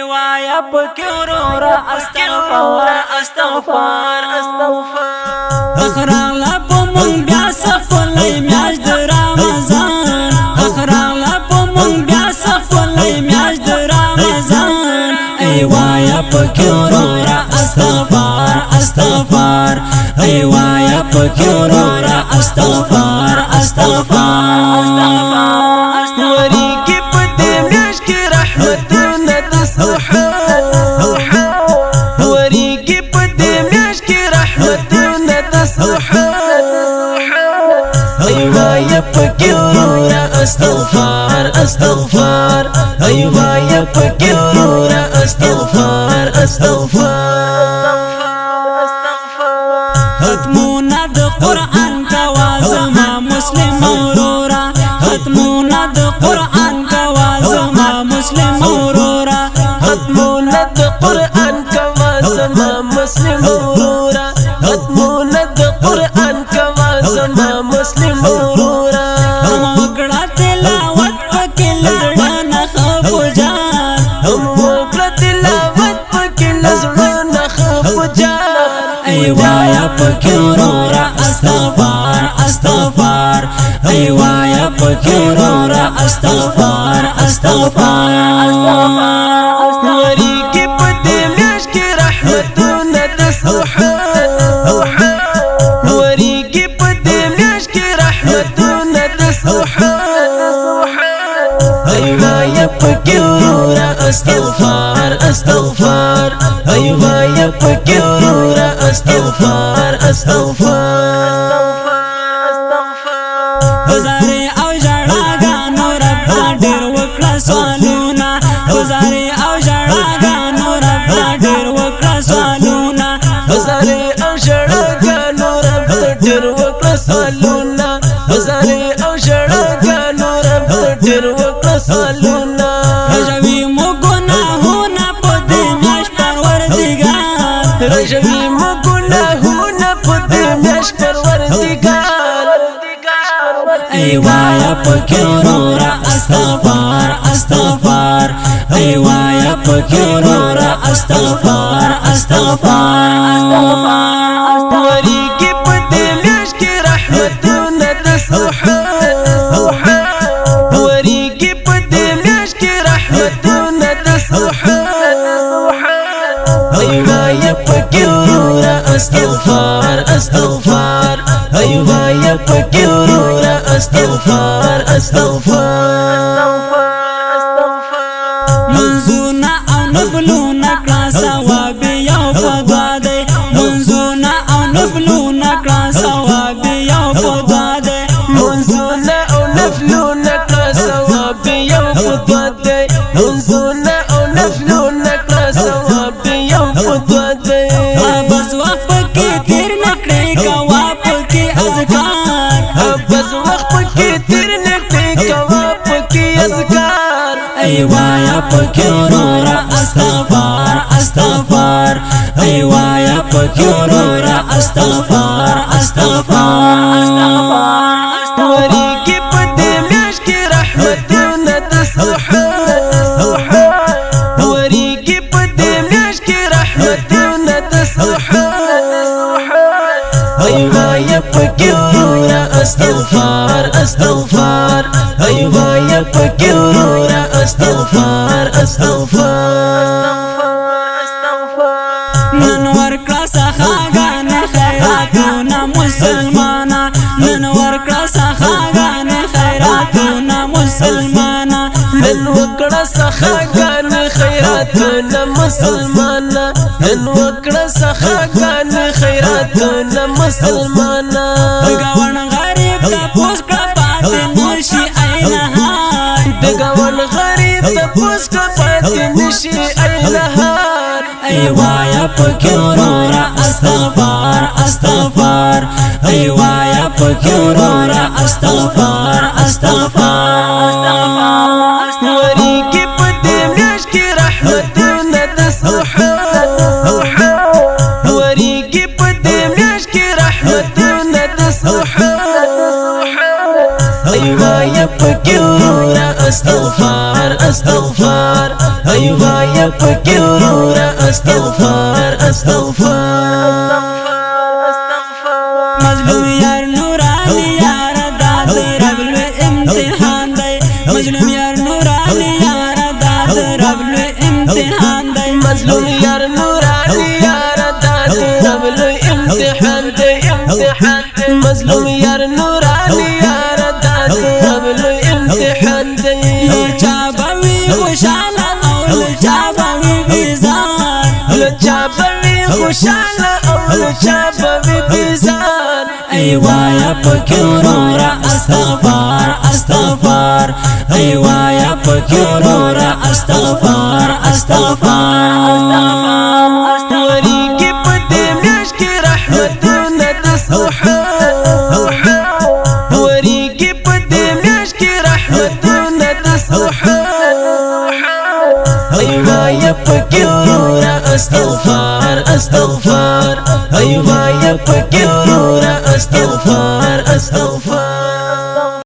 وایا پکورورا استغفار استغفار استغفار اخرالا پمون بیا سفلای میاش د رمضان اخرالا پمون بیا سفلای میاش د رمضان ای وایا پکورورا استغفار استغفار ای وایا پکورورا استغفار استغفار وری کی پدې میاش کې رحمتونه د سبحان وری کی پدې میاش کې رحمتونه د سبحان ای وایا پکورورا استغفار استغفار ای وایا پکورورا استغفار استغفار ختمونا د قرآن کوا زما مسلم اورورا ختمونا د قرآن کوا زما مسلم اورورا ختمونا د قرآن کوا زما مسلم اورورا ختمونا د قرآن کوا زما مسلم اورورا وکړه تلاوت پکې لزړه نه خفجان وکړه تلاوت پکې لزړه نه خفجان ای وایا پکورورا استغفار استغفار ای وایا پکورورا استغفار استغفار وری کی پدې میاش کې رحمتونه د سبحان وری کی پدې میاش کې رحمتونه د سبحان ای وایا پکورورا استغفار استغفار ای وایا پکورورا استغفار استغفار هزارې او ژړاګانو رب ډېر وکړه سوالونه هزارې او ژړاګانو رب ډېر وکړه سوالونه هزارې او ژړاګانو رب ډېر وکړه سوالونه هزارې او ژړاګانو رب ډېر وکړه سوالونه رژوي مو ګناهونه په دې میاشت پروردګار رژوي مو ګناهونه په دې میاشت پروردګار ای وایا پکورورا استغفار استغفار ای وایا پکورورا استغفار استغفار وری کی پدې میاش کې رحمتونه د سبحان وری کی پدې میاش کې رحمتونه د سبحان ای وایا پکورورا استغفار استغفار ای وایا پکورورا استغفار استغفار منزونا او نفلونا کړه ثواب یو په دعا دی منزونا او نفلونا کړه ثواب یو په دعا دی منزونا او نفلونا کړه ثواب یو په دعا دی منزونا او نفلونا کړه ثواب یو په دعا دی بس وخت پکې تیر نکړې کوا پکې اذکار بس وخت پکې تیر نکړې کوا پکې اذکار ای وایا پکورورا استغفار استغفار ای وایا پکورورا استغفار استغفار وری کی پدې میاش کې رحمتونه د سبحان وری کی پدې میاش کې رحمتونه د سبحان ای وایا پکورورا استغفار استغفار ای وایا پکورورا استغفار استغفار نن ورکړه سخاګان خیراتونه مسلمانا نن ورکړه سخاګان خیراتونه مسلمانا نن وکړه سخاګان خیراتونه مسلمانا نن وکړه سخاګان خیراتونه مسلمانا ګاون غریب ته پوس کړه پاتې نشي عینهار ګاون غریب ته پوس کړه پاتې نشي عینهار ای وایا پکورورا استغفار استغفار ای وایا پکورورا استغفار استغفار وری کی پدې میاش کې رحمتونه د سبحان وری کی پدې میاش کې رحمتونه د سبحان ای وایا پکورورا استغفار استغفار أيوة يا بكي ورورا استغفار استغفار مظلوم یار نورانی یار داد رب الامتحان دی مظلوم یار نورانی یار داد رب الامتحان دی مظلوم یار نورانی یار داد رب الامتحان دی مظلوم یار نورانی یار داد رب الامتحان دی لچابوی خوشالا او لچابوی بیزار لچابوی خوشالا او لچابوی بیزار أيوة يا بكيرورا استغفار استغفار أيوة يا بكيرورا استغفار استغفار وريقي بدي مشكي رحمتنا تصبحان وريقي بدي مشكي رحمتنا تصبحان أيوة يا بكيرورا استغفار استغفار أيوة يا بكيرورا استغفار استغفار